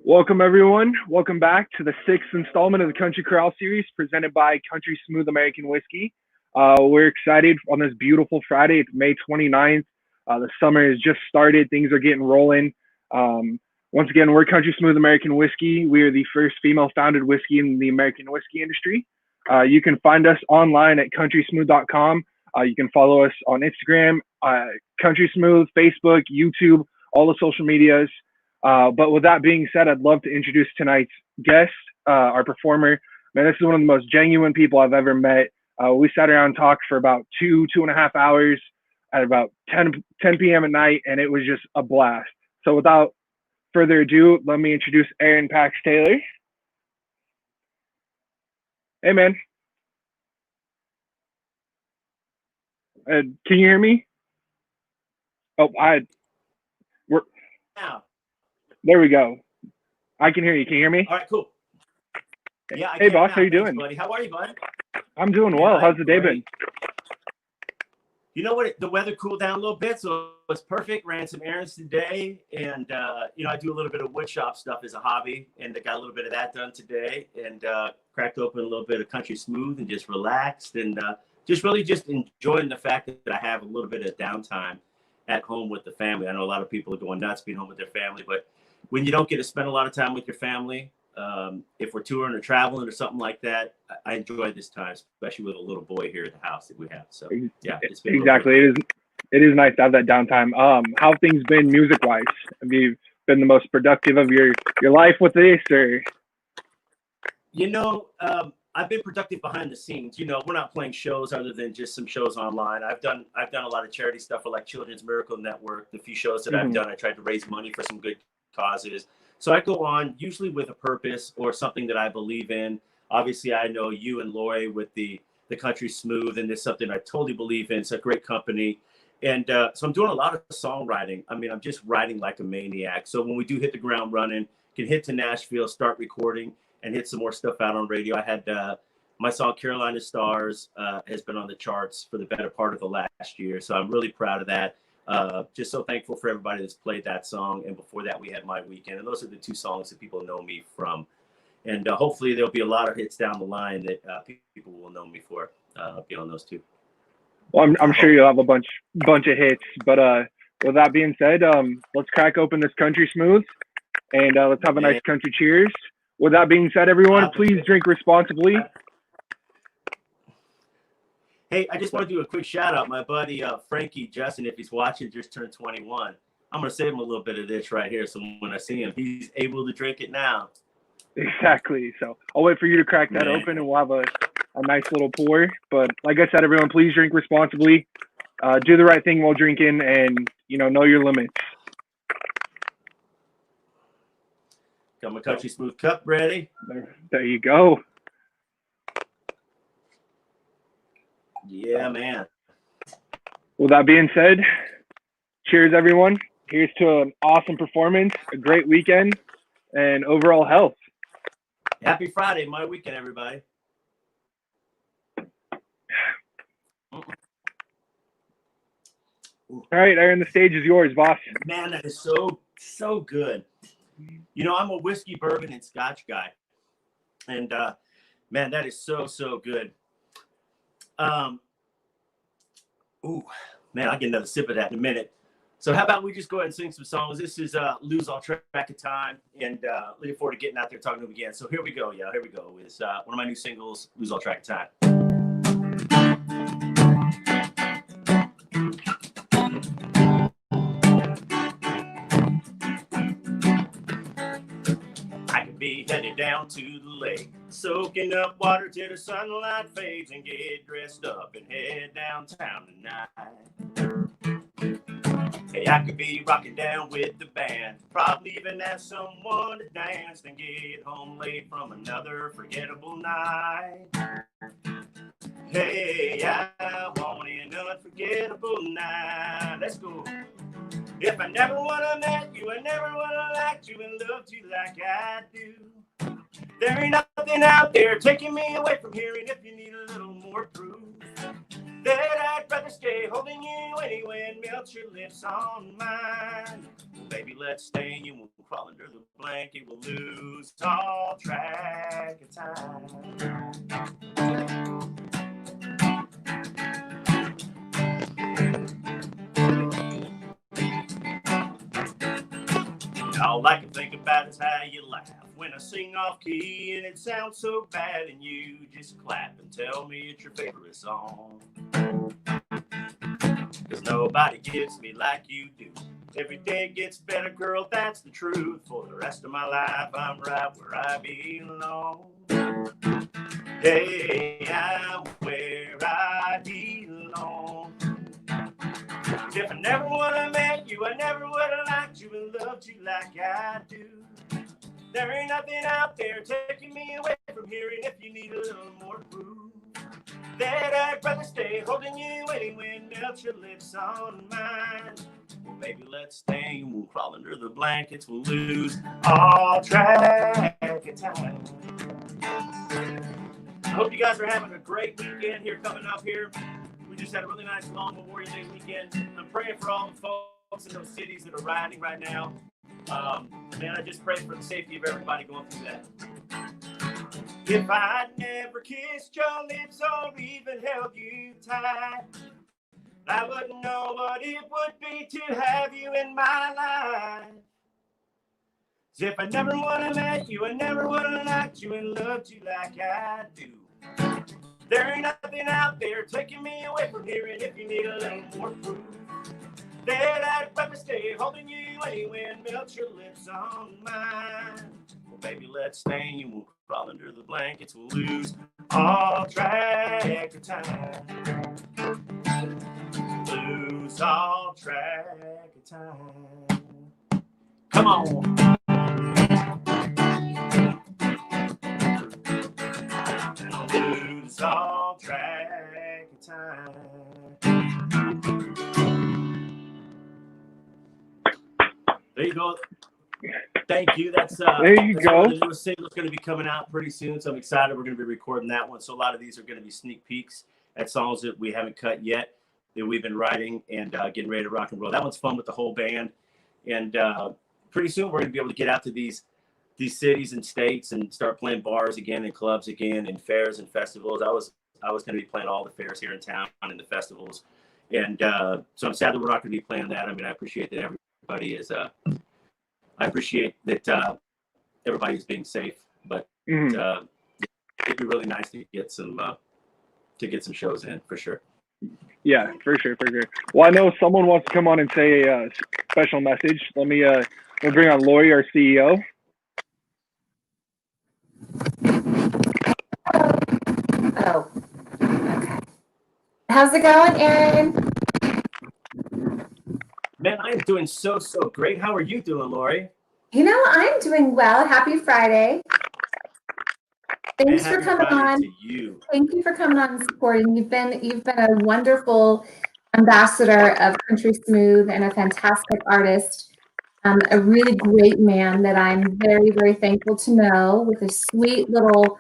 Welcome, everyone. Welcome back to the sixth installment of the Country Corral Series presented by Country Smooth American Whiskey. We're excited on this beautiful Friday. It's May 29th. The summer has just started. Things are getting rolling. Once again, we're Country Smooth American Whiskey. We are the first female-founded whiskey in the American whiskey industry. You can find us online at countrysmooth.com. You can follow us on Instagram, Country Smooth, Facebook, YouTube, all the social medias. But with that being said, I'd love to introduce tonight's guest, our performer. Man, this is one of the most genuine people I've ever met. We sat around and talked for about 2.5 hours at about 10 p.m. at night, and it was just a blast. So without further ado, let me introduce Aaron Pax Taylor. Hey, man. Can you hear me? Oh, Now. There we go. I can hear you. Can you hear me? All right, cool. Yeah. Hey, boss. How you doing? Buddy. How are you, bud? I'm doing well. How's the day been? You know what? The weather cooled down a little bit, so it was perfect. Ran some errands today, and I do a little bit of wood shop stuff as a hobby, and I got a little bit of that done today, and cracked open a little bit of Country Smooth and just relaxed, and just enjoying the fact that I have a little bit of downtime at home with the family. I know a lot of people are going nuts being home with their family, but when you don't get to spend a lot of time with your family, if we're touring or traveling or something like that, I enjoy this time, especially with a little boy here at the house that we have. So yeah, it's been exactly. It is nice to have that downtime. How have things been music wise? Have you been the most productive of your life with this, or? I've been productive behind the scenes. We're not playing shows other than just some shows online. I've done a lot of charity stuff for like Children's Miracle Network. The few shows that I've done, I tried to raise money for some good causes. So I go on usually with a purpose or something that I believe in. Obviously, I know you and Lori with the Country Smooth, and it's something I totally believe in. It's a great company. And so I'm doing a lot of songwriting. I mean, I'm just writing like a maniac. So when we do hit the ground running, can hit to Nashville, start recording, and hit some more stuff out on radio. I had my song Carolina Stars has been on the charts for the better part of the last year. So I'm really proud of that. Just so thankful for everybody that's played that song. And before that, we had My Weekend. And those are the two songs that people know me from. And hopefully there'll be a lot of hits down the line that people will know me for beyond those two. Well, I'm sure you'll have a bunch of hits. But with that being said, let's crack open this Country Smooth and let's have a nice country cheers. With that being said, everyone, please drink responsibly. Hey, I just want to do a quick shout out. My buddy Frankie Justin, if he's watching, just turned 21. I'm going to save him a little bit of this right here. So when I see him, he's able to drink it now. Exactly. So I'll wait for you to crack that open and we'll have a nice little pour. But like I said, everyone, please drink responsibly. Do the right thing while drinking and, know your limits. Got my Country Smooth cup ready. There you go. Yeah, man. With that being said, cheers, everyone. Here's to an awesome performance, a great weekend, and overall health. Happy Friday, My Weekend, everybody. All right, Aaron, the stage is yours, boss. Man, that is so good. I'm a whiskey, bourbon, and scotch guy. And, man, that is so good. Ooh, man, I'll get another sip of that in a minute. So how about we just go ahead and sing some songs? This is Lose All Track of Time, and looking forward to getting out there talking to them again. So here we go, y'all. Here we go. It's one of my new singles, Lose All Track of Time. Headed down to the lake, soaking up water till the sunlight fades, and get dressed up and head downtown tonight. Hey, I could be rocking down with the band, probably even ask someone to dance, then get home late from another forgettable night. Hey, I want an unforgettable night. Let's go. If I never would have met you, I never would have liked you and loved you like I do. There ain't nothing out there taking me away from here, and if you need a little more proof, that I'd rather stay holding you anyway and melt your lips on mine. Baby, let's stay. You won't crawl under the blanket. We'll lose all track of time. All I can think about is how you laugh when I sing off key and it sounds so bad, and you just clap and tell me it's your favorite song. 'Cause nobody gets me like you do. Every day gets better, girl, that's the truth. For the rest of my life, I'm right where I belong. Hey, I'm where I belong. If I never would have met you, I never would have liked you and loved you like I do. There ain't nothing out there taking me away from here, and if you need a little more proof, that I'd rather stay holding you anyway and melt your lips on mine. Well, maybe let's stay, we'll crawl under the blankets, we'll lose all track of time. I hope you guys are having a great weekend here coming up here. We just had a really nice long Memorial Day weekend. I'm praying for all the folks in those cities that are riding right now. Man, I just pray for the safety of everybody going through that. If I'd never kissed your lips or even held you tight, I wouldn't know what it would be to have you in my life. If I never would have met you, I never would have liked you and loved you like I do. There ain't nothing out there taking me away from here, and if you need a little more proof, that I'd rather stay holding you anyway and melt your lips on mine. Well, baby, let's stay, and we'll crawl under the blankets, we'll lose all track of time. Lose all track of time. Come on. Lose all track of time. There you go. Thank you. That's there you go. The newest single's going to be coming out pretty soon, so I'm excited. We're going to be recording that one. So a lot of these are going to be sneak peeks at songs that we haven't cut yet, that we've been writing and getting ready to rock and roll. That one's fun with the whole band, and pretty soon we're going to be able to get out to these cities and states and start playing bars again and clubs again and fairs and festivals. I was going to be playing all the fairs here in town and the festivals, and so I'm sad that we're not going to be playing that. I mean, I appreciate that everybody is. I appreciate that everybody's being safe, but it'd be really nice to get some shows in for sure. Yeah, for sure. Well, I know someone wants to come on and say a special message. Let me we'll bring on Lori, our CEO. Oh, okay. How's it going, Aaron? Man, I am doing so great. How are you doing, Lori? You know, I'm doing well. Happy Friday. Thanks for coming on. To you. Thank you for coming on and supporting. You've been a wonderful ambassador of Country Smooth and a fantastic artist. A really great man that I'm very, very thankful to know, with a sweet little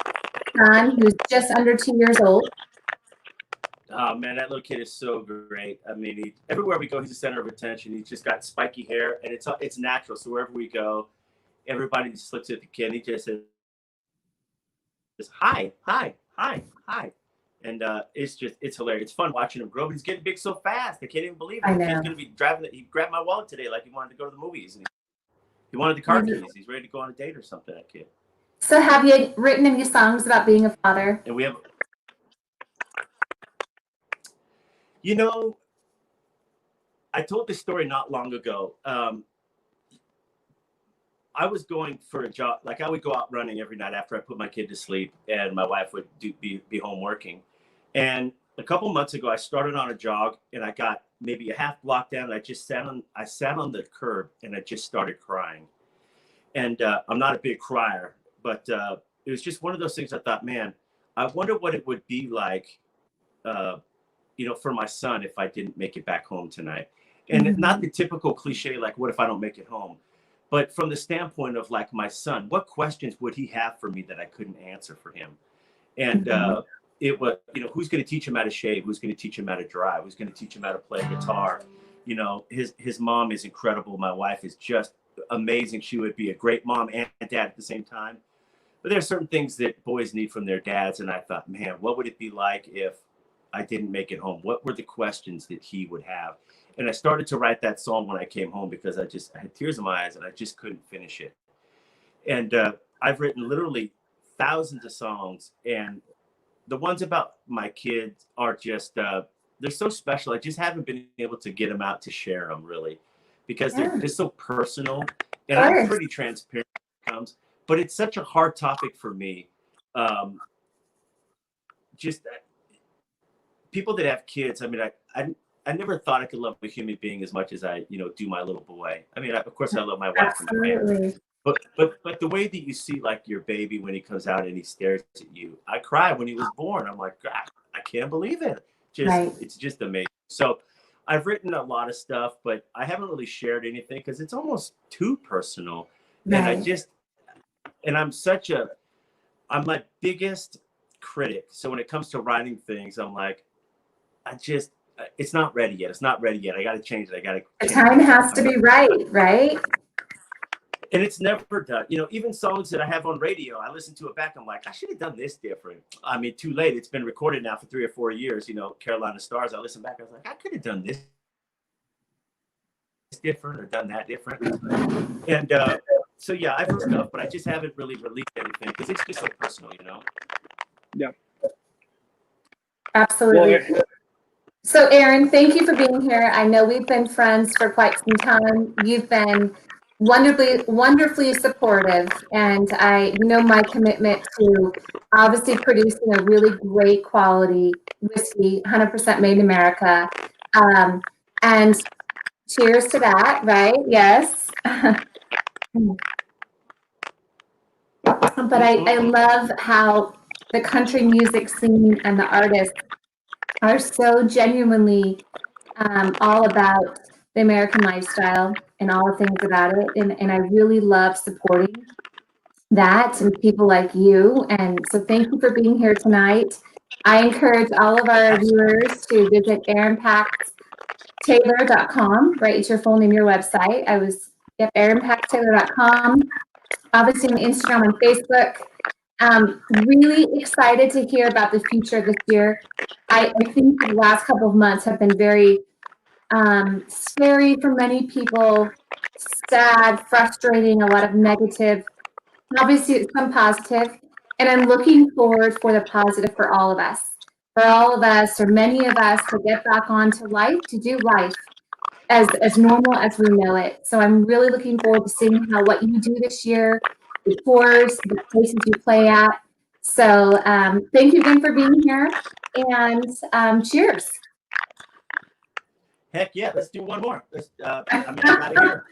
son who's just under 2 years old. Oh man, that little kid is so great. I mean, everywhere we go, he's the center of attention. He's just got spiky hair, and it's natural. So wherever we go, everybody just looks at the kid. And he just says, "Hi," and it's hilarious. It's fun watching him grow. But he's getting big so fast. I can't even believe it. He's gonna be driving. He grabbed my wallet today, like he wanted to go to the movies, and he wanted the car keys. He's ready to go on a date or something. That kid. So, have you written any songs about being a father? And we have. You know, I told this story not long ago. I was going for a job. Like, I would go out running every night after I put my kid to sleep, and my wife would be home working. And a couple months ago, I started on a jog, and I got maybe a half block down. And I sat on the curb, and I just started crying. And I'm not a big crier, but it was just one of those things. I thought, man, I wonder what it would be like. For my son, if I didn't make it back home tonight. And not the typical cliche, like, what if I don't make it home? But from the standpoint of, like, my son, what questions would he have for me that I couldn't answer for him? And it was, who's going to teach him how to shave? Who's going to teach him how to drive? Who's going to teach him how to play guitar? His mom is incredible. My wife is just amazing. She would be a great mom and dad at the same time. But there are certain things that boys need from their dads. And I thought, man, what would it be like if I didn't make it home? What were the questions that he would have? And I started to write that song when I came home because I had tears in my eyes and I just couldn't finish it. And I've written literally thousands of songs, and the ones about my kids are just, they're so special. I just haven't been able to get them out to share them really, because they're just so personal, and I'm pretty transparent when it comes, but it's such a hard topic for me. Just people that have kids. I mean, I never thought I could love a human being as much as I, do my little boy. I mean, of course I love my wife and my family. But the way that you see like your baby when he comes out and he stares at you, I cried when he was born. I'm like, God, I can't believe it. It's just amazing. So I've written a lot of stuff, but I haven't really shared anything because it's almost too personal. Right. And I'm my biggest critic. So when it comes to writing things, I'm like, it's not ready yet. It's not ready yet. I got to change it. The time has to be right? And it's never done. Even songs that I have on radio, I listen to it back. I'm like, I should have done this different. I mean, too late. It's been recorded now for 3 or 4 years. Carolina Stars. I listen back. I was like, I could have done this different or done that different. And so, yeah, I've heard stuff, but I just haven't really released anything because it's just so personal, Yeah. Absolutely. Well, so, Aaron, thank you for being here. I know we've been friends for quite some time. You've been wonderfully supportive, and I know my commitment to obviously producing a really great quality whiskey, 100% made in America. And cheers to that, right? Yes. But I love how the country music scene and the artists are so genuinely all about the American lifestyle and all the things about it. And I really love supporting that and people like you. And so thank you for being here tonight. I encourage all of our viewers to visit aaronpaxtaylor.com, right? It's your full name, your website. aaronpaxtaylor.com. Obviously on Instagram and Facebook. Really excited to hear about the future this year. I think the last couple of months have been very scary for many people, sad, frustrating, a lot of negative. Obviously, some positive, and I'm looking forward for the positive for all of us, or many of us, to get back onto life, to do life as normal as we know it. So I'm really looking forward to seeing what you do this year, the tours, the places you play at. So thank you again for being here, and cheers. Heck yeah, let's do one more. I'm out of here.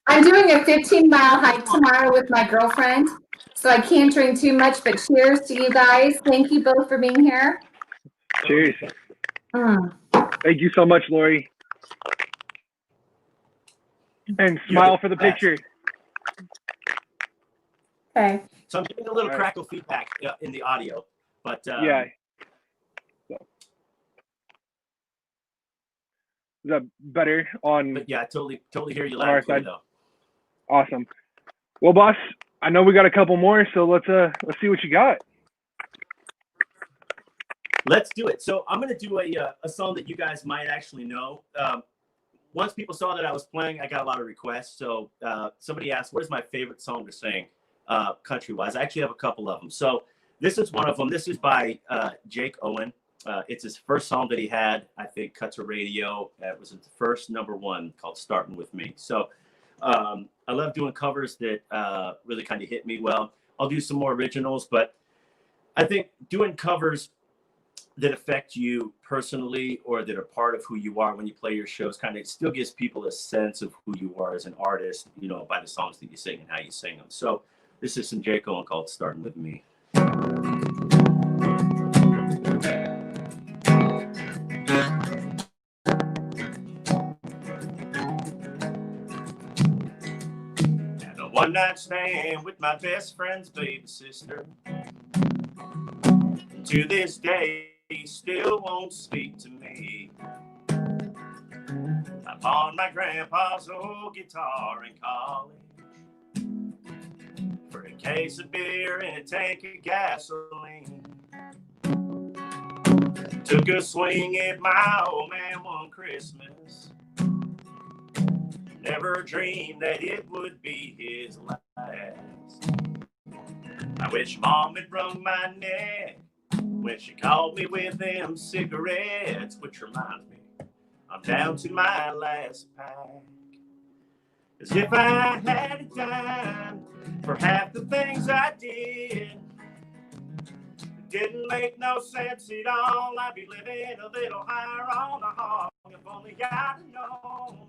I'm doing a 15-mile hike tomorrow with my girlfriend, so I can't drink too much, but cheers to you guys. Thank you both for being here. Cheers. Thank you so much, Lori. And smile for the picture. Okay. So I'm getting a little crackle feedback in the audio, but yeah. Is that better on? But yeah, I totally hear you loud and clear though. Awesome. Well, boss, I know we got a couple more, so let's see what you got. Let's do it. So I'm gonna do a song that you guys might actually know. Once people saw that I was playing, I got a lot of requests. So somebody asked, what is my favorite song to sing country-wise? I actually have a couple of them. So this is one of them. This is by Jake Owen. It's his first song that he had, I think, cut to radio. It was the first #1 called Starting With Me. So I love doing covers that really kind of hit me well. I'll do some more originals, but I think doing covers that affect you personally or that are part of who you are when you play your shows kind of still gives people a sense of who you are as an artist, by the songs that you sing and how you sing them. So this is some Jake Owen called Starting With Me. Had a one-night stand with my best friend's baby sister. And to this day, he still won't speak to me. I on my grandpa's old guitar in college for a case of beer and a tank of gasoline. Took a swing at my old man one Christmas. Never dreamed that it would be his last. I wish Mom had wrung my neck when she called me with them cigarettes, which reminds me, I'm down to my last pack. As if I had a dime for half the things I did, it didn't make no sense at all. I'd be living a little higher on the hog if only I'd have known.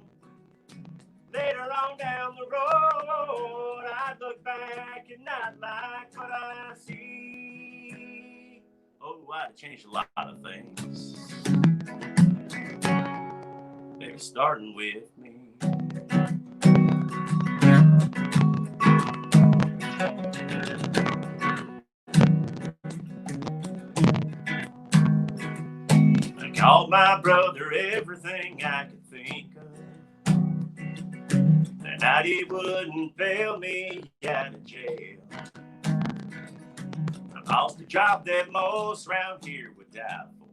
Later on down the road, I'd look back and not like what I see. Oh, I'd have changed a lot of things. Maybe starting with me. I called my brother everything I could think of. That night he wouldn't bail me out of jail. I lost a job that most around here would die for.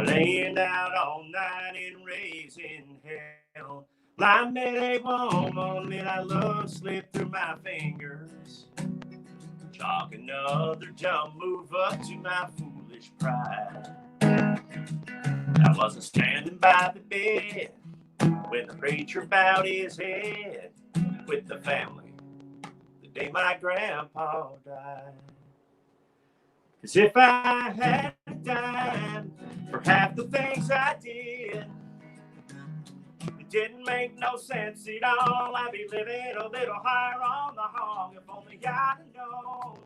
Laying out all night and raising hell. Blind man ain't one that I love slipped through my fingers. Chalk another dumb move up to my foolish pride. I wasn't standing by the bed when the preacher bowed his head with the family the day my grandpa died. 'Cause if I had a dime for half the things I did, it didn't make no sense at all. I'd be living a little higher on the hog if only I'd have known.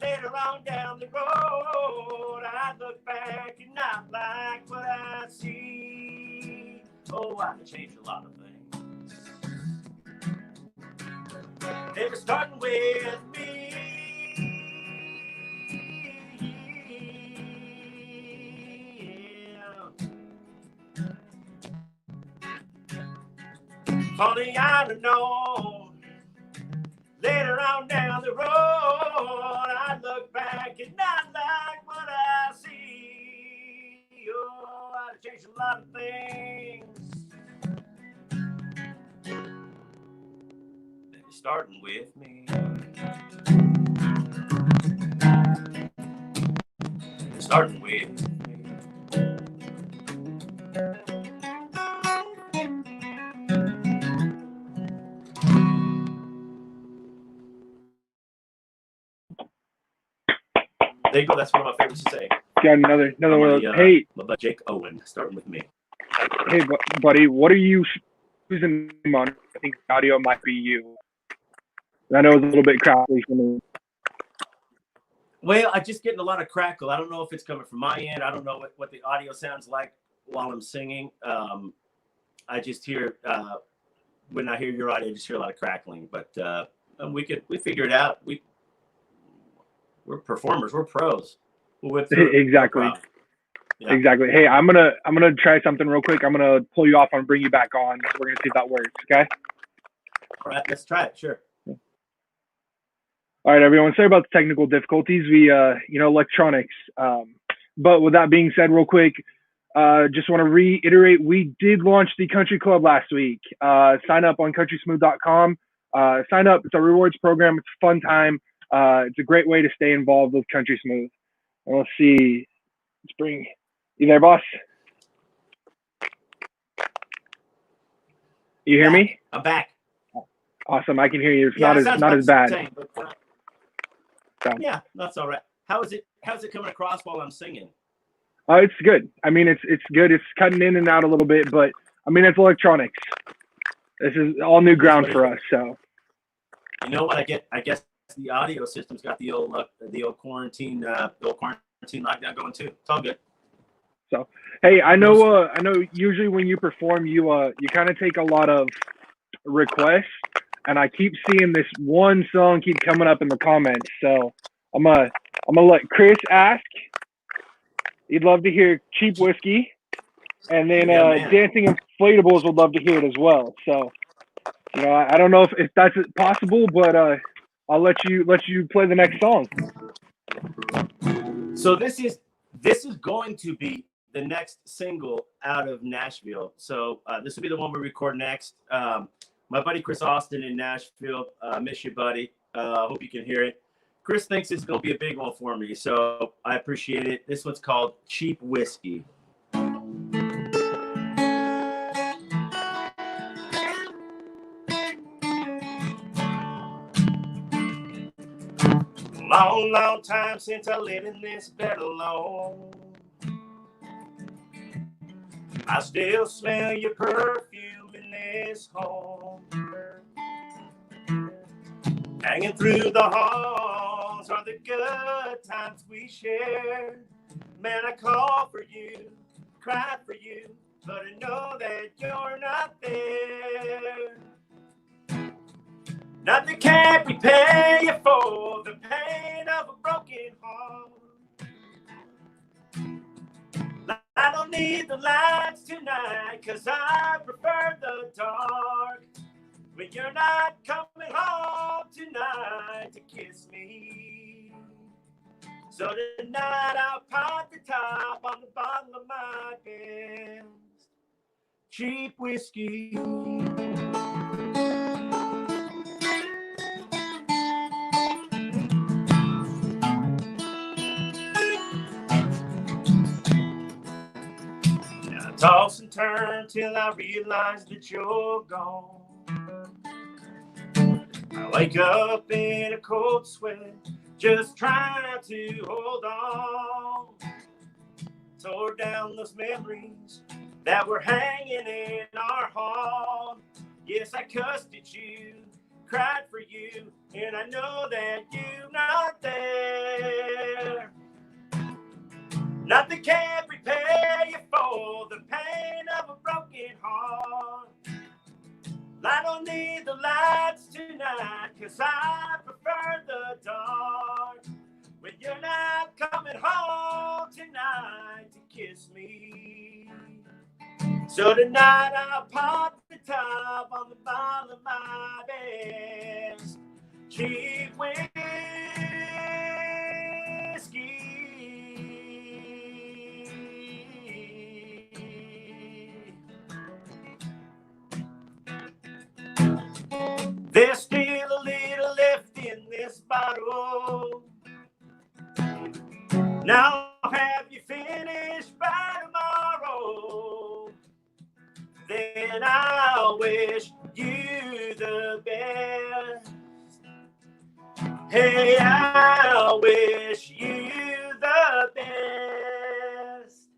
Later on down the road, I'd look back and not like what I see. Oh, I'd have changed a lot of things. They were starting with me. If only I'd have known. Later on down the road, I look back and not like what I see. Oh, I'd have changed a lot of things. Maybe starting with me. Starting with me. There you go. That's one of my favorites to say. Got another one. Hey, but Jake Owen, starting with me. Hey, buddy, what are you using on? I think audio might be you. I know it's a little bit crackly for me. Well, I'm just getting a lot of crackle. I don't know if it's coming from my end. I don't know what the audio sounds like while I'm singing. I just hear when I hear your audio, I just hear a lot of crackling. But we figure it out. We're performers. We're pros. Exactly. Yeah. Exactly. Hey, I'm gonna try something real quick. I'm gonna pull you off and bring you back on. So we're gonna see if that works. Okay. All right. Let's try it. Sure. All right, everyone. Sorry about the technical difficulties. We, electronics. But with that being said, real quick, just want to reiterate, we did launch the Country Club last week. Sign up on countrysmooth.com. Sign up. It's a rewards program. It's a fun time. It's a great way to stay involved with Country Smooth. And let's see. Let's bring you there, boss. You hear me? I'm back. Awesome. I can hear you. It's not as bad. Same, but, yeah, that's all right. How's it coming across while I'm singing? It's good. I mean, it's good. It's cutting in and out a little bit, but I mean, it's electronics. This is all new ground for us. So, you know what? I guess the audio system's got the old quarantine lockdown going too. It's all good. So, hey, I know. Usually when you perform, you kind of take a lot of requests, and I keep seeing this one song keep coming up in the comments. So I'm gonna let Chris ask. He'd love to hear Cheap Whiskey. And then Yeah, man. Dancing Inflatables would love to hear it as well. So, you know, I don't know if that's possible, but I'll let you play the next song. So this is going to be the next single out of Nashville. So this will be the one we record next. My buddy Chris Austin in Nashville. Miss you, buddy. Hope you can hear it. Chris thinks it's going to be a big one for me, so I appreciate it. This one's called Cheap Whiskey. Long, long time since I lived in this bed alone. I still smell your perfume in this home. Hanging through the halls are the good times we shared. Man, I call for you, cried for you, but I know that you're not there. Nothing can repay you for the pain of a broken heart. I don't need the lights tonight, 'cause I prefer the dark. When you're not coming home tonight to kiss me. So tonight I'll pop the top on the bottle of my best cheap whiskey. Now I toss and turn till I realize that you're gone. I wake up in a cold sweat, just trying to hold on. Tore down those memories that were hanging in our hall. Yes, I cussed at you, cried for you, and I know that you're not there. Nothing can repay you for the pain of a broken heart. I don't need the lights tonight, 'cause I prefer the dark. When you're not coming home tonight to kiss me. So tonight I'll pop the top on the bottle of my best cheap whiskey. There's still a little left in this bottle. Now have you finished by tomorrow? Then I'll wish you the best. Hey, I'll wish you the best.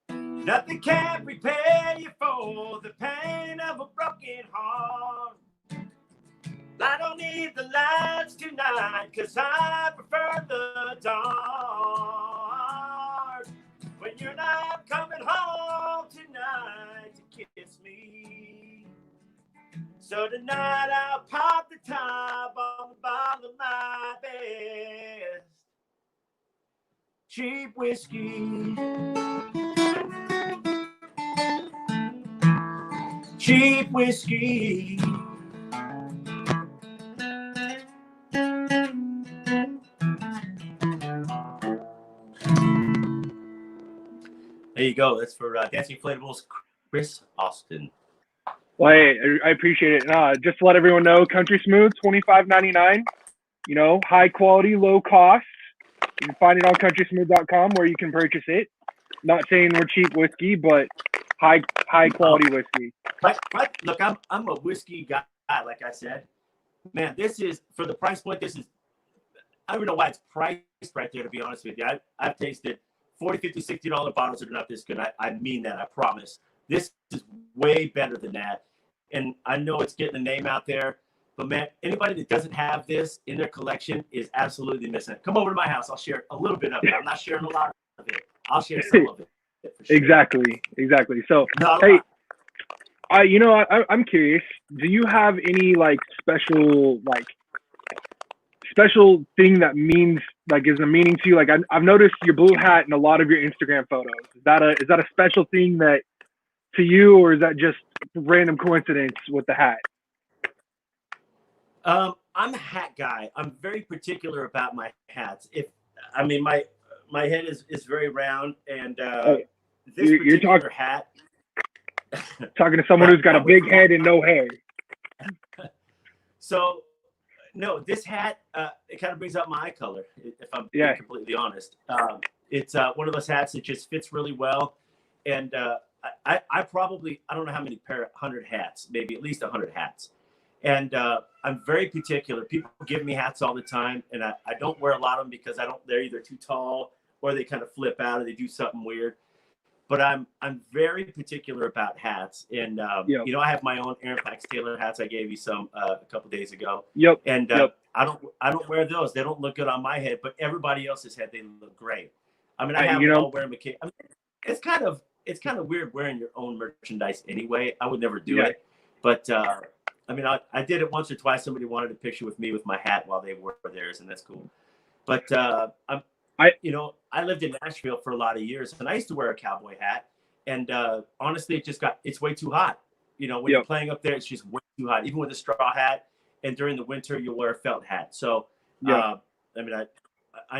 Nothing can repay you for the pain of a broken heart. I don't need the lights tonight, 'cause I prefer the dark. When you're not coming home tonight to kiss me. So tonight I'll pop the top on the bottle of my best cheap whiskey. Cheap whiskey. There you go. That's for Dancing Inflatables, Chris Austin. Well, hey, I appreciate it. Just to let everyone know, Country Smooth, $25.99. You know, high quality, low cost. You can find it on countrysmooth.com where you can purchase it. Not saying we're cheap whiskey, but high quality whiskey. But look, I'm a whiskey guy. Like I said, man, this is for the price point. This is, I don't know why it's priced right there. To be honest with you, I've tasted $40, $50, $60 bottles that are not this good. I mean that. I promise. This is way better than that. And I know it's getting the name out there, but man, anybody that doesn't have this in their collection is absolutely missing it. Come over to my house. I'll share a little bit of it. I'm not sharing a lot of it. I'll share some of it. For sure. Exactly. So, hey, I'm curious. Do you have any like special thing that means like is a meaning to you? Like I've noticed your blue hat in a lot of your Instagram photos. Is that a special thing that to you, or is that just random coincidence with the hat? I'm a hat guy. I'm very particular about my hats. My head is very round, and this you're particular hat. Talking to someone who's got a big head and no hair. So, no, this hat it kind of brings out my eye color. If I'm being completely honest, it's one of those hats that just fits really well, and I probably I don't know how many 100 hats, maybe at least 100 hats. And I'm very particular. People give me hats all the time, and I don't wear a lot of them because they're either too tall or they kind of flip out or they do something weird. But I'm very particular about hats. And, I have my own Aaron Pax Taylor hats. I gave you some a couple days ago. Yep. And I don't wear those. They don't look good on my head, but everybody else's head, they look great. I mean, I have them all wearing McKay. I mean, it's kind of weird wearing your own merchandise anyway. I would never do it. But I did it once or twice. Somebody wanted a picture with me with my hat while they wore theirs, and that's cool. But I lived in Nashville for a lot of years, and I used to wear a cowboy hat. And honestly, it's way too hot. When you're playing up there, it's just way too hot. Even with a straw hat, and during the winter, you'll wear a felt hat. So, I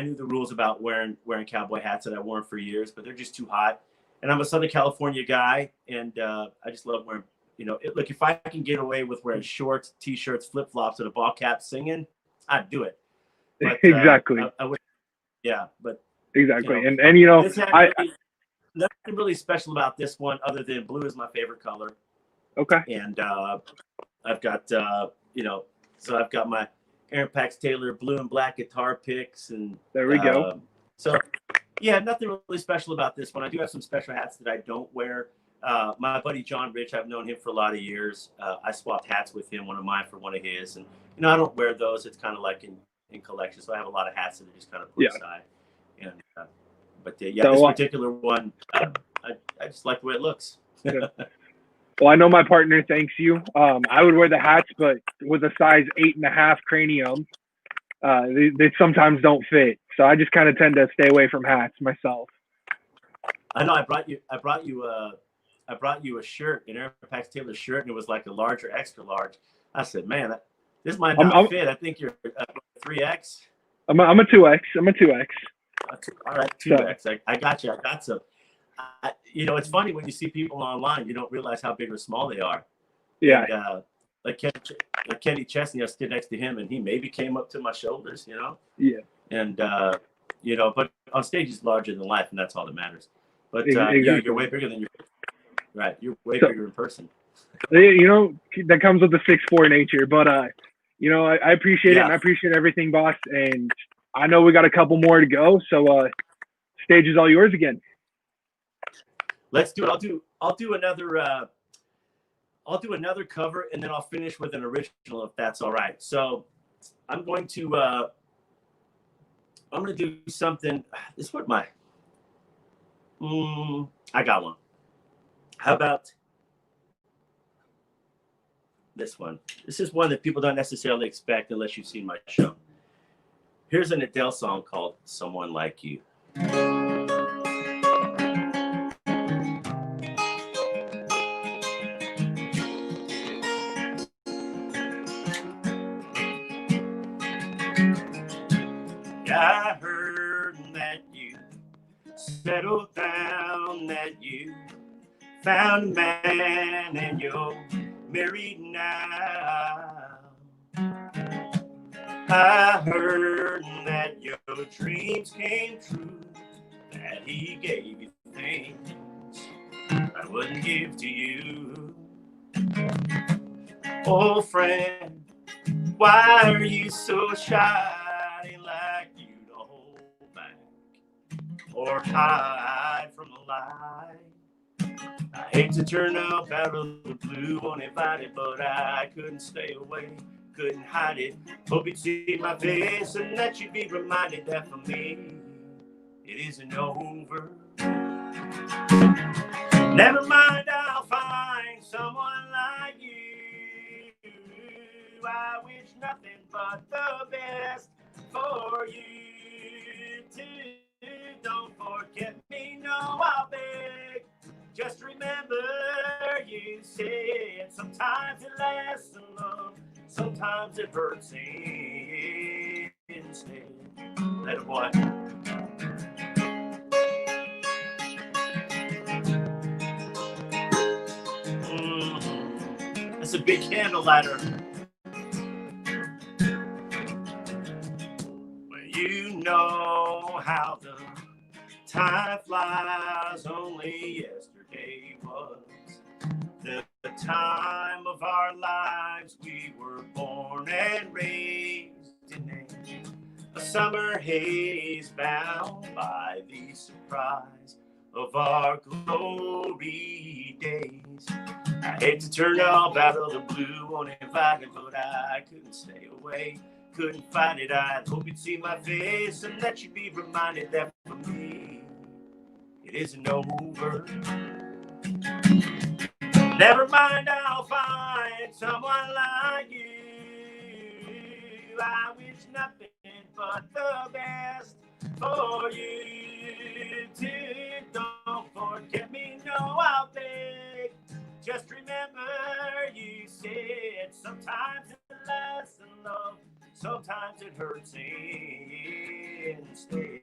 knew the rules about wearing cowboy hats, and I wore them for years, but they're just too hot. And I'm a Southern California guy, and I just love wearing. Look, if I can get away with wearing shorts, t-shirts, flip-flops, and a ball cap singing, I'd do it. But, exactly. I would, but exactly. And nothing really special about this one other than blue is my favorite color. Okay. And I've got so I've got my Aaron Pax Taylor blue and black guitar picks, and there we go. So nothing really special about this one. I do have some special hats that I don't wear. My buddy John Rich, I've known him for a lot of years. I swapped hats with him, one of mine for one of his, and I don't wear those. It's kind of like in collection, so I have a lot of hats that are just kind of put aside. And this particular one, I just like the way it looks. Well, I know my partner thanks you. I would wear the hats, but with a size 8.5 cranium, they sometimes don't fit. So I just kind of tend to stay away from hats myself. I know. I brought you a shirt, an Aaron Pax Taylor shirt, and it was like a large or extra large. I said, man, this might not fit. I think you're 3X. I'm a 2X. I'm a 2X. All right, 2X. So. I got you. I got some. It's funny when you see people online, you don't realize how big or small they are. Yeah. And, like Kenny Chesney, I stood next to him, and he maybe came up to my shoulders, Yeah. And, but on stage he's larger than life, and that's all that matters. But exactly. you're way bigger than you. Right, you're way bigger in person. That comes with the 6'4" nature. But I appreciate it, and I appreciate everything, boss. And I know we got a couple more to go, so stage is all yours again. Let's do it. I'll do another cover, and then I'll finish with an original, if that's all right. So I'm going to do something. This is what I got one. How about this one? This is one that people don't necessarily expect unless you've seen my show. Here's an Adele song called Someone Like You. I heard that you settled down, that you found a man and you're married now. I heard that your dreams came true, that he gave you things I wouldn't give to you. Oh, friend, why are you so shy? Like you to hold back or hide from the light. I hate to turn up out of the blue uninvited, but I couldn't stay away, couldn't hide it. Hope you'd see my face and that you'd be reminded that for me it isn't over. Never mind, I'll find someone like you. I wish nothing but the best for you. sometimes it lasts in love, sometimes it hurts instead. Let it boy. That's a big candle lighter. Well, you know how the time flies, only yesterday was the time of our lives. We were born and raised in a summer haze, bound by the surprise of our glory days. I hate to turn up out of the blue on invited, but I couldn't stay away. Couldn't fight it. I hope you'd see my face and that you'd be reminded that for me it isn't over. Never mind, I'll find someone like you. I wish nothing but the best for you too. Don't forget me, no, I'll beg. Just remember you said sometimes it lasts in love, sometimes it hurts instead.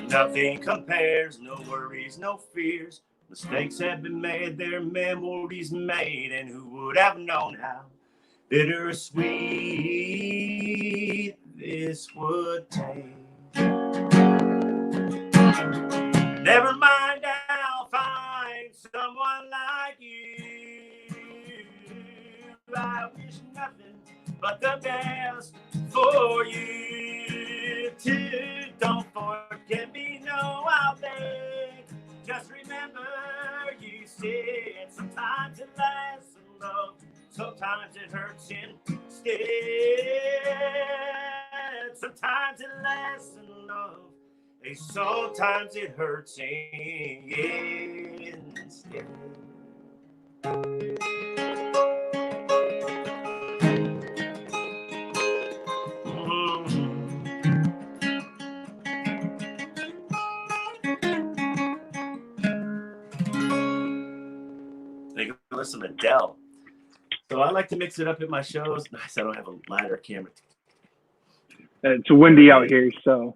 Nothing compares, no worries, no fears. Mistakes have been made, their memories made, and who would have known how bittersweet this would taste? Never mind, I'll find someone like you. I wish nothing but the best for you too. Don't forget me, no, I'll beg. Just remember you said sometimes it lasts in love, sometimes it hurts instead. Sometimes it lasts in love, and sometimes it hurts instead. Listen to Adele. So I like to mix it up at my shows. Nice, I don't have a lighter camera. It's windy out here, so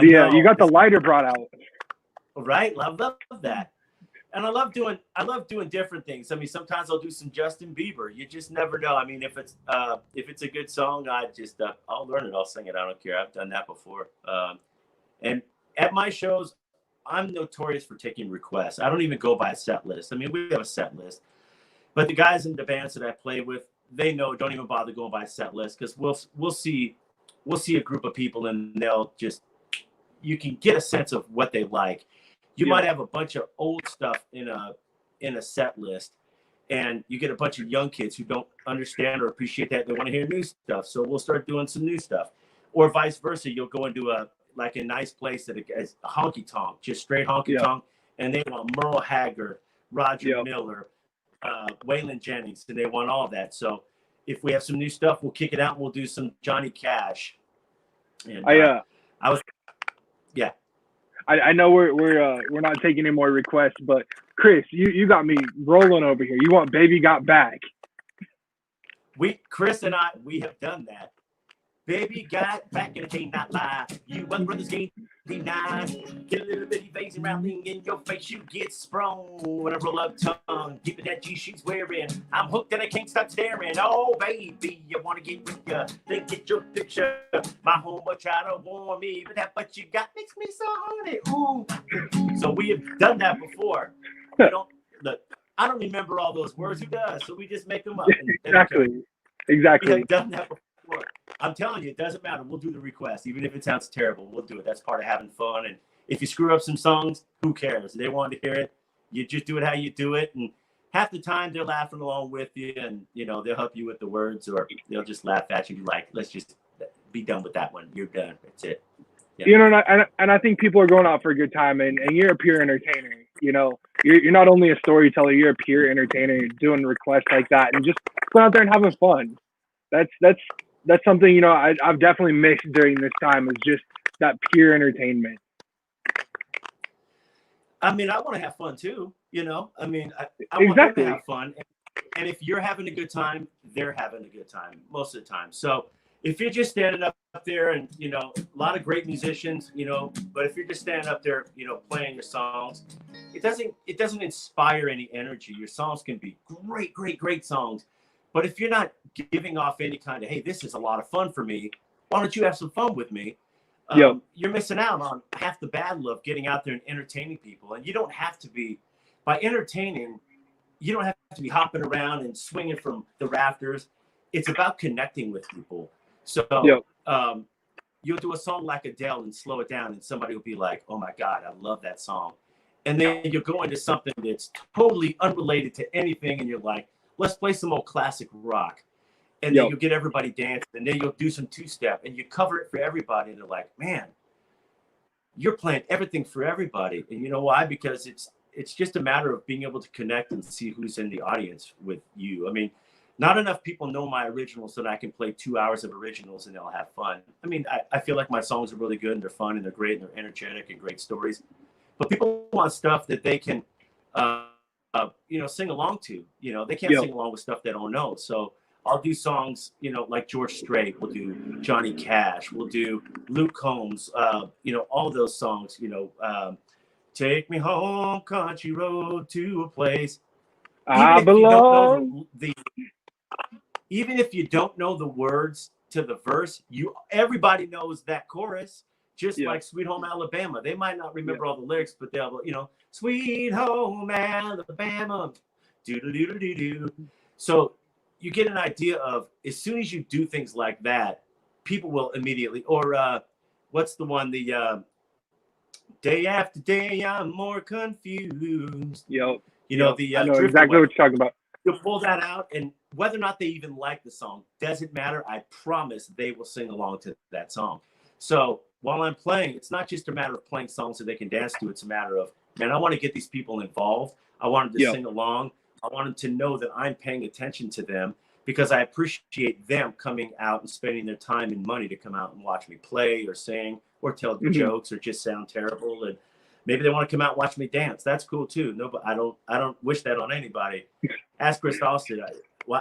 you got the lighter brought out. Right, love that. And I love doing different things. I mean, sometimes I'll do some Justin Bieber. You just never know. I mean, if it's a good song, I'll learn it. I'll sing it. I don't care. I've done that before. And at my shows, I'm notorious for taking requests. I don't even go by a set list. I mean, we have a set list, but the guys in the bands that I play with, they know, don't even bother going by a set list, because we'll see a group of people and you can get a sense of what they like. You might have a bunch of old stuff in a set list, and you get a bunch of young kids who don't understand or appreciate that. They want to hear new stuff, so we'll start doing some new stuff, or vice versa. You'll go into a nice place that is a honky tonk, just straight honky tonk, and they want Merle Haggard, Roger Miller, Waylon Jennings, and they want all that. So if we have some new stuff, we'll kick it out and we'll do some Johnny Cash. And I know we're not taking any more requests, but Chris, you got me rolling over here. You want Baby Got Back? Chris and I have done that. Baby got back in the chain, not lie. You one brothers game denies. Get a little bitty face around thing in your face. You get sprung when I roll up tongue. Give it that G she's wearing. I'm hooked and I can't stop staring. Oh, baby, you want to get with ya. Then get your picture. My home will try to warn me, but that what you got makes me so horny. Ooh. So we have done that before. I don't remember all those words. Who does? So we just make them up. Exactly. We have done that before. I'm telling you, it doesn't matter. We'll do the request. Even if it sounds terrible, we'll do it. That's part of having fun. And if you screw up some songs, who cares? They wanted to hear it. You just do it how you do it. And half the time they're laughing along with you, and they'll help you with the words, or they'll just laugh at you like, be done with that one. You're done. That's it. Yeah. You know, and I think people are going out for a good time, and you're a pure entertainer. You know, you're not only a storyteller, you're a pure entertainer. You're doing requests like that, and just going out there and having fun. That's something, you know, I've definitely missed during this time, is just that pure entertainment. I mean, I want to have fun too. You know, I mean, I want them to have fun, and if you're having a good time, they're having a good time most of the time. So if you're just standing up there, and you know, a lot of great musicians, you know, but if you're just standing up there, you know, playing your songs, it doesn't inspire any energy. Your songs can be great songs, but if you're not giving off any kind of, hey, this is a lot of fun for me, why don't you have some fun with me? You're missing out on half the battle of getting out there and entertaining people. And you don't have to be, by entertaining, you don't have to be hopping around and swinging from the rafters. It's about connecting with people. So you'll do a song like Adele and slow it down, and somebody will be like, oh my God, I love that song. And then you'll go into something that's totally unrelated to anything, and you're like, let's play some old classic rock. And then you'll get everybody dancing, and then you'll do some two-step, and you cover it for everybody. And they're like, man, you're playing everything for everybody. And you know why? Because it's just a matter of being able to connect and see who's in the audience with you. I mean, not enough people know my originals that I can play 2 hours of originals and they'll have fun. I mean, I feel like my songs are really good, and they're fun, and they're great, and they're energetic and great stories. But people want stuff that they can, you know, sing along to. You know, they can't sing along with stuff they don't know. So I'll do songs, you know, like George Strait. We'll do Johnny Cash. We'll do Luke Combs. You know, all those songs. You know, take me home, country road to a place. I belong. Even if you don't know the words to the verse, everybody knows that chorus. Just like Sweet Home Alabama, they might not remember all the lyrics, but they'll, you know, Sweet Home Alabama, do. So you get an idea of, as soon as you do things like that, people will immediately, or what's the one, the day after day, I'm more confused. You know, I know exactly what you're talking about. You'll pull that out, and whether or not they even like the song doesn't matter. I promise they will sing along to that song. So while I'm playing, it's not just a matter of playing songs so they can dance to. It's a matter of, man, I want to get these people involved. I want them to sing along. I want them to know that I'm paying attention to them, because I appreciate them coming out and spending their time and money to come out and watch me play or sing or tell jokes or just sound terrible. And maybe they want to come out and watch me dance. That's cool too. No, but I don't wish that on anybody. Ask Chris Austin.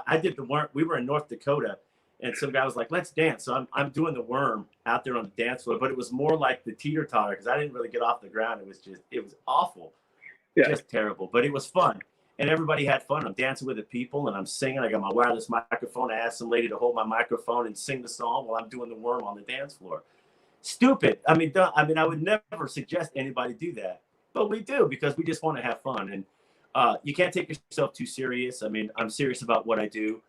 I did the worm. We were in North Dakota, and some guy was like, let's dance. So I'm doing the worm out there on the dance floor, but it was more like the teeter-totter, because I didn't really get off the ground. It was awful. Just terrible, but it was fun. And everybody had fun. I'm dancing with the people, and I'm singing. I got my wireless microphone. I asked some lady to hold my microphone and sing the song while I'm doing the worm on the dance floor. Stupid. I mean, I would never suggest anybody do that, but we do, because we just want to have fun. And you can't take yourself too serious. I mean, I'm serious about what I do,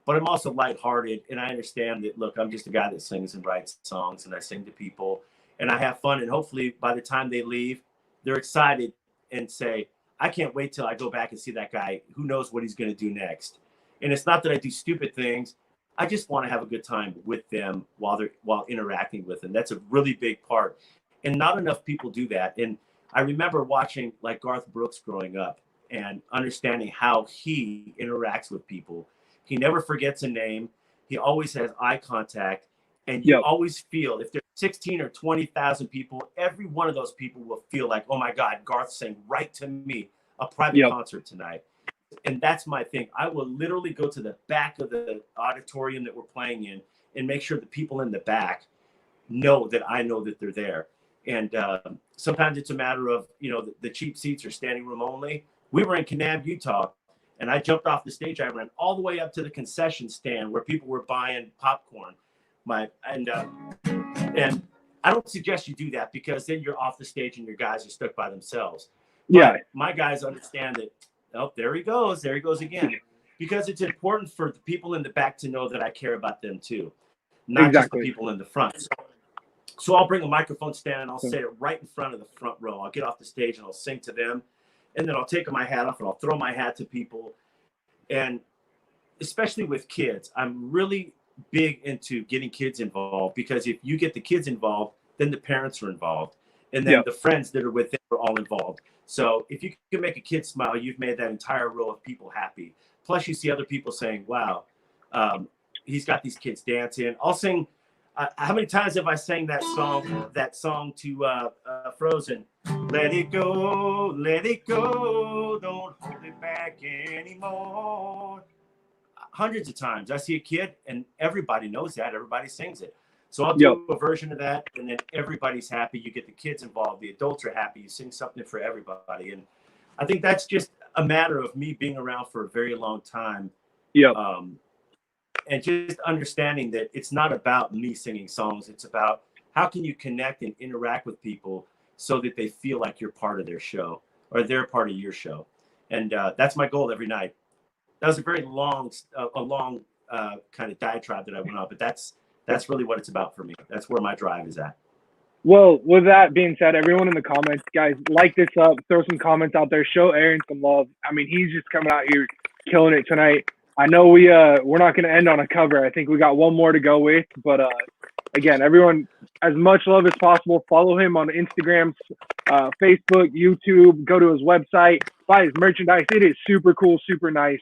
but I'm also lighthearted, and I understand that, look, I'm just a guy that sings and writes songs, and I sing to people, and I have fun. And hopefully by the time they leave, they're excited and say, I can't wait till I go back and see that guy. Who knows what he's going to do next? And it's not that I do stupid things. I just want to have a good time with them while interacting with them. That's a really big part. And not enough people do that. And I remember watching like Garth Brooks growing up and understanding how he interacts with people. He never forgets a name. He always has eye contact. And you always feel, if there's 16 or 20,000 people, every one of those people will feel like, oh my God, Garth sang right to me, a private concert tonight. And that's my thing. I will literally go to the back of the auditorium that we're playing in and make sure the people in the back know that I know that they're there. And sometimes it's a matter of, you know, the cheap seats are standing room only. We were in Kanab, Utah, and I jumped off the stage. I ran all the way up to the concession stand where people were buying popcorn. And I don't suggest you do that, because then you're off the stage and your guys are stuck by themselves. But my guys understand that. Oh, there he goes again, because it's important for the people in the back to know that I care about them too, not just the people in the front. So I'll bring a microphone stand and I'll set it right in front of the front row. I'll get off the stage and I'll sing to them, and then I'll take my hat off and I'll throw my hat to people. And especially with kids, I'm really big into getting kids involved, because if you get the kids involved, then the parents are involved, and then the friends that are with them are all involved. So if you can make a kid smile, you've made that entire row of people happy. Plus, you see other people saying, "Wow, he's got these kids dancing." I'll sing. How many times have I sang that song to Frozen? Let it go, don't hold it back anymore. Hundreds of times. I see a kid and everybody knows that. Everybody sings it. So I'll do a version of that, and then everybody's happy. You get the kids involved. The adults are happy. You sing something for everybody. And I think that's just a matter of me being around for a very long time. And just understanding that it's not about me singing songs. It's about how can you connect and interact with people so that they feel like you're part of their show or they're part of your show. And that's my goal every night. That was a very long kind of diatribe that I went on, but that's really what it's about for me. That's where my drive is at. Well, with that being said, everyone in the comments, guys, like this up, throw some comments out there, show Aaron some love. I mean, he's just coming out here killing it tonight. I know we're not going to end on a cover. I think we got one more to go with, but again, everyone, as much love as possible. Follow him on Instagram, Facebook, YouTube. Go to his website, buy his merchandise. It is super cool, super nice.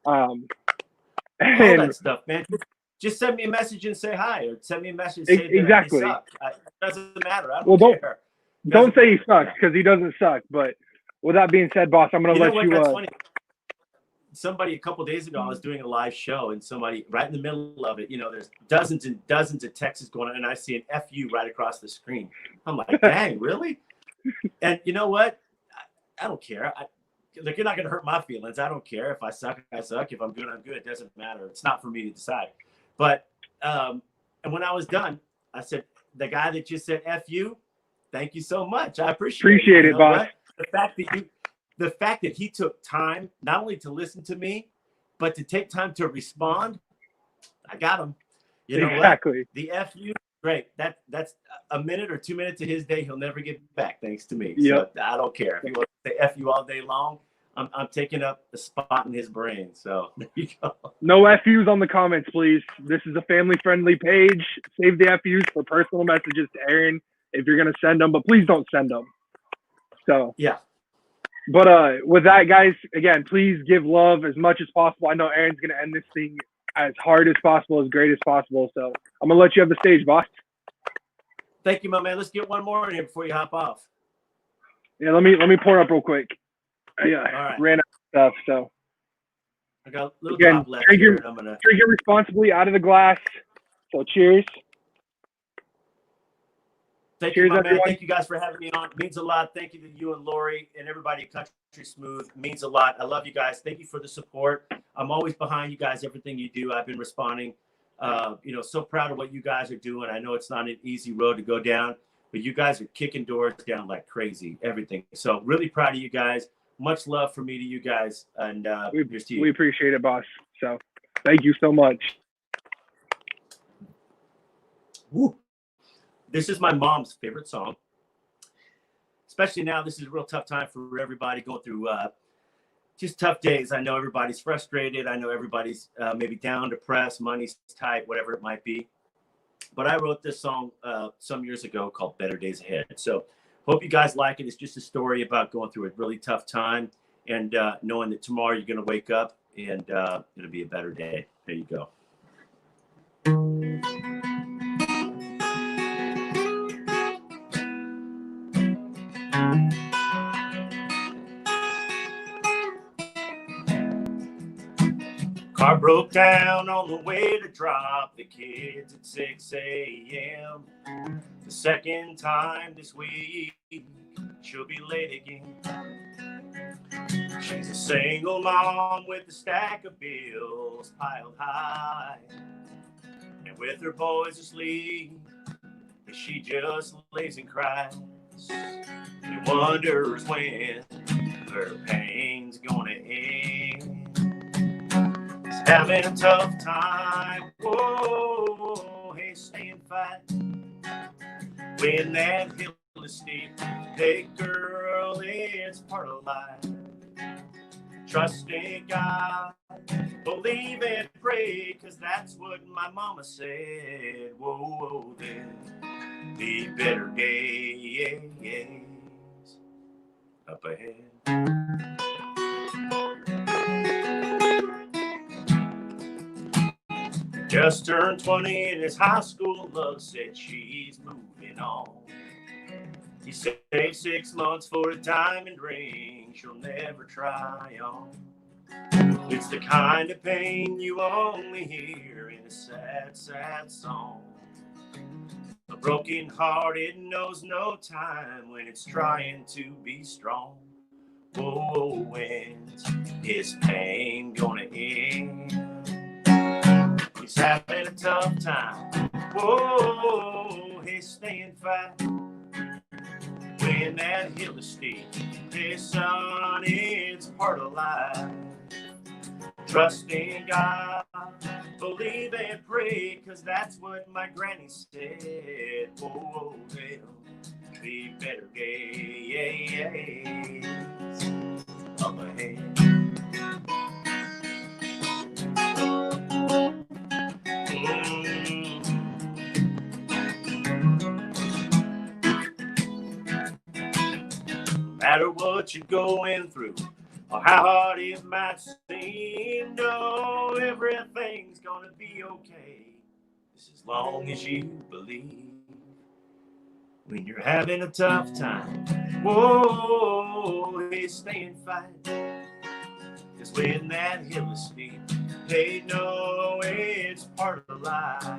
All that stuff, man. Just send me a message and say hi, or send me a message and say exactly. That suck. It doesn't matter. I don't care. Don't say he sucks, because he doesn't suck. But with that being said, boss, I'm going to let you. That's funny. Somebody a couple days ago, I was doing a live show, and somebody right in the middle of it, there's dozens and dozens of texts going on, and I see an FU right across the screen. I'm like, dang, really? And you know what? I don't care. Like, you're not going to hurt my feelings. I don't care. If I suck, I suck. If I'm good, I'm good. It doesn't matter. It's not for me to decide. But and when I was done, I said, the guy that just said FU, thank you so much. I appreciate it, boss. The fact that he took time not only to listen to me, but to take time to respond, I got him. You know exactly. What? The FU, great. That's a minute or 2 minutes of his day he'll never get back, thanks to me. Yep. So I don't care. If he wants to say FU all day long, I'm taking up the spot in his brain. So there you go. No FUs on the comments, please. This is a family-friendly page. Save the FUs for personal messages to Aaron if you're going to send them, but please don't send them. So yeah. But with that, guys, again, please give love as much as possible. I know Aaron's going to end this thing as hard as possible, as great as possible. So I'm going to let you have the stage, boss. Thank you, my man. Let's get one more in here before you hop off. Yeah, let me pour up real quick. Yeah, right. Ran out of stuff. So I got a little drop left here. I'm gonna drink it responsibly out of the glass. So cheers. Thank you, my man. Thank you guys for having me on. It means a lot. Thank you to you and Lori and everybody at Country Smooth. It means a lot. I love you guys. Thank you for the support. I'm always behind you guys, everything you do. I've been responding. So proud of what you guys are doing. I know it's not an easy road to go down, but you guys are kicking doors down like crazy, everything. So really proud of you guys. Much love from me to you guys. And here's to you. We appreciate it, boss. So thank you so much. Woo. This is my mom's favorite song. Especially now, this is a real tough time for everybody going through just tough days. I know everybody's frustrated. I know everybody's maybe down, depressed, money's tight, whatever it might be. But I wrote this song some years ago called Better Days Ahead. So hope you guys like it. It's just a story about going through a really tough time and knowing that tomorrow you're going to wake up and it'll be a better day. There you go. Car broke down on the way to drop the kids at 6 a.m. The second time this week, she'll be late again. She's a single mom with a stack of bills piled high. And with her boys asleep, she just lays and cries. She wonders when her pain's gonna end. Having a tough time, whoa, hey, stay and fight. When that hill is steep, hey girl, it's part of life. Trust in God, believe and pray, 'cause that's what my mama said. Whoa, whoa, there'll be better days up ahead. Just turned 20 and his high school love said she's moving on. He saved 6 months for a diamond ring she'll never try on. It's the kind of pain you only hear in a sad, sad song. A broken heart, it knows no time when it's trying to be strong. Whoa, when's his pain gonna end? He's having a tough time. Whoa, he's staying fat. When that hill is steep, hey son, it's part of life. Trust in God, believe and pray, 'cause that's what my granny said. Oh, there'll be better days up ahead. No matter what you're going through, or how hard it might seem, no, everything's gonna be okay, just as long as you believe. When you're having a tough time, whoa, hey, stay and fight. 'Cause when that hill is steep, hey, no, it's part of life.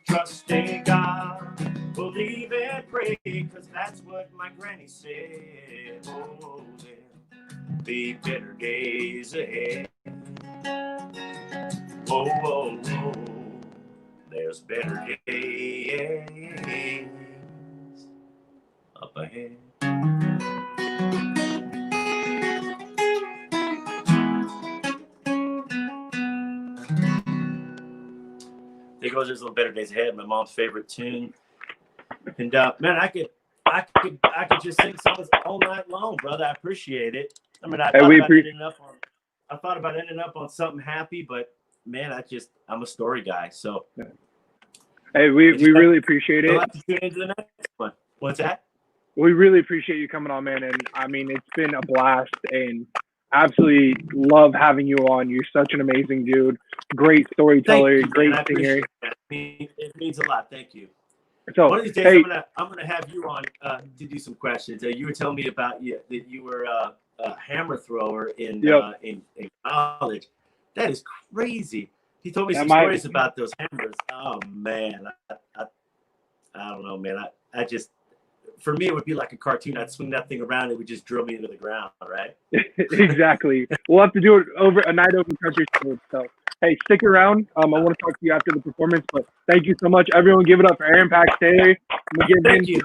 Trust in God, believe and pray, 'cause that's what my granny said. Oh, there'll be better days ahead. Oh, oh, oh, there's better days up ahead. There goes "There's a Little Better Days Ahead," my mom's favorite tune. And man, I could just sing songs all night long, brother. I appreciate it. I mean, I thought about ending up on something happy, but man, I'm a story guy. So hey, we really appreciate it. We'll have to tune into the next one. What's that? We really appreciate you coming on, man. And I mean, it's been a blast and absolutely love having you on. You're such an amazing dude. Great storyteller, great singer. It means a lot. Thank you. So, one of these days, I'm gonna have you on to do some questions. You were telling me about that you were a hammer thrower in college. That is crazy. He told me some stories about those hammers. Oh man, I don't know, man. I just, for me, it would be like a cartoon. I'd swing that thing around, it would just drill me into the ground, right? Exactly. We'll have to do it over a night over Country School. So, hey, stick around. I want to talk to you after the performance, but thank you so much. Everyone give it up for Aaron Pax Taylor. Thank you.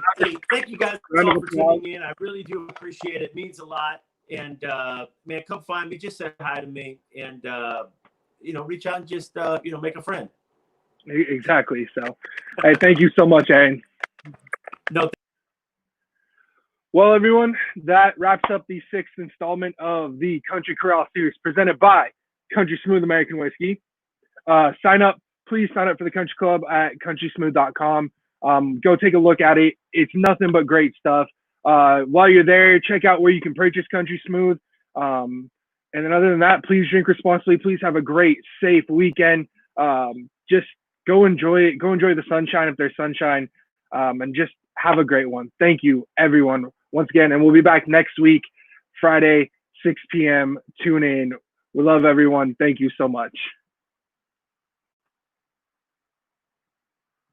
Thank you guys all for tuning in. I really do appreciate it. It means a lot. And, man, come find me. Just say hi to me. And, reach out and just, make a friend. Exactly. So, hey, thank you so much, Aaron. No. Well, everyone, that wraps up the 6th installment of the Country Corral Series presented by Country Smooth American Whiskey. Please sign up for the Country Club at countrysmooth.com. Go take a look at it. It's nothing but great stuff. While you're there, check out where you can purchase Country Smooth. And then other than that, please drink responsibly. Please have a great, safe weekend. Just go enjoy it. Go enjoy the sunshine if there's sunshine. And just have a great one. Thank you, everyone, once again. And we'll be back next week, Friday, 6 p.m. Tune in. We love everyone. Thank you so much.